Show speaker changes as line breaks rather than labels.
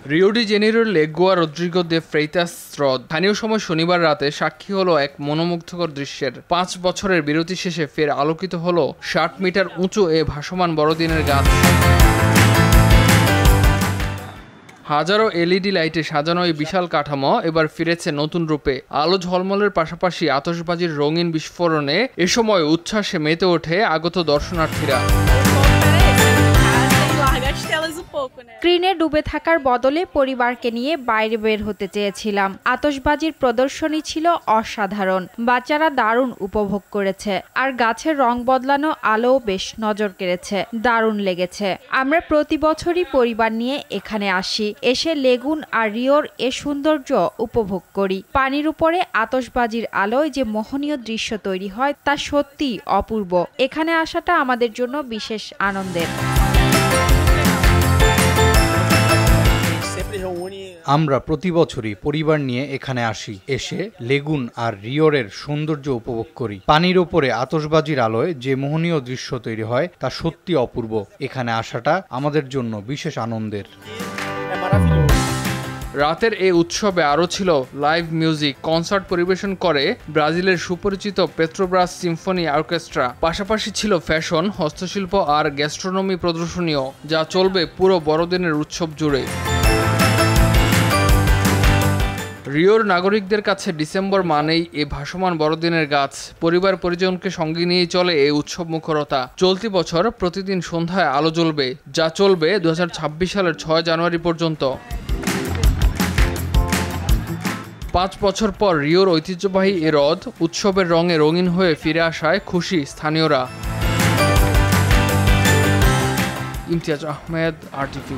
Rio de জেনিরোর লেগুয়া Rodrigo দে Freitas হ্রদ স্থানীয় সময় শনিবার রাতে সাক্ষী হলো এক মনোমুগ্ধকর দৃশ্যের। 5 বছরের বিরতি শেষে ফের আলোকিত হলো 60 মিটার উঁচু এ ভাসমান বড়দিনের গাছ। হাজারো এলইডি লাইটে সাজানো এই বিশাল কাঠামো এবার ফিরেছে নতুন রূপে। আলো ঝলমলের পাশাপাশি আতশবাজির রঙিন বিস্ফোরণে এ সময় উচ্ছ্বাসে মেতে ওঠে আগত দর্শনার্থীরা।
স্ক্রিনে ডুবে থাকার বদলে পরিবারকে নিয়ে বাইরে বের হতে চেয়েছিলাম। আতশবাজির প্রদর্শনী ছিল অসাধারণ, বাচ্চারা দারুণ উপভোগ করেছে, আর গাছের রং বদলানো আলোও বেশ নজর কেড়েছে, দারুণ লেগেছে। আমরা প্রতি বছরই পরিবার নিয়ে এখানে আসি, এসে লেগুন আর রিওর এ সৌন্দর্য উপভোগ করি। পানির উপরে আতশবাজির আলোয় যে মোহনীয় দৃশ্য তৈরি হয় তা সত্যি অপূর্ব। এখানে আসাটা আমাদের জন্য বিশেষ আনন্দের।
আমরা প্রতি বছরই পরিবার নিয়ে এখানে আসি, এসে লেগুন আর রিওরের সৌন্দর্য উপভোগ করি। পানির উপরে আতশবাজির আলোয় যে মোহনীয় দৃশ্য তৈরি হয় তা সত্যি অপূর্ব। এখানে আসাটা আমাদের জন্য বিশেষ আনন্দের।
রাতের এই উৎসবে আরও ছিল লাইভ মিউজিক। কনসার্ট পরিবেশন করে ব্রাজিলের সুপরিচিত পেট্রোব্রাস সিম্ফনি অর্কেস্ট্রা। পাশাপাশি ছিল ফ্যাশন, হস্তশিল্প আর গ্যাস্ট্রোনমি প্রদর্শনীও, যা চলবে পুরো বড়দিনের উৎসব জুড়ে। রিওর নাগরিকদের কাছে ডিসেম্বর মানেই এ ভাসমান বড়দিনের গাছ। পরিবার পরিজনকে সঙ্গে নিয়ে চলে এই উৎসব মুখরতা। চলতি বছর প্রতিদিন সন্ধ্যায় আলো জ্বলবে, যা চলবে 2026 সালের 6 জানুয়ারি পর্যন্ত। 5 বছর পর রিওর ঐতিহ্যবাহী এ হ্রদ উৎসবের রঙে রঙিন হয়ে ফিরে আসায় খুশি স্থানীয়রা। ইমতিয়াজ আহমেদ, RTV।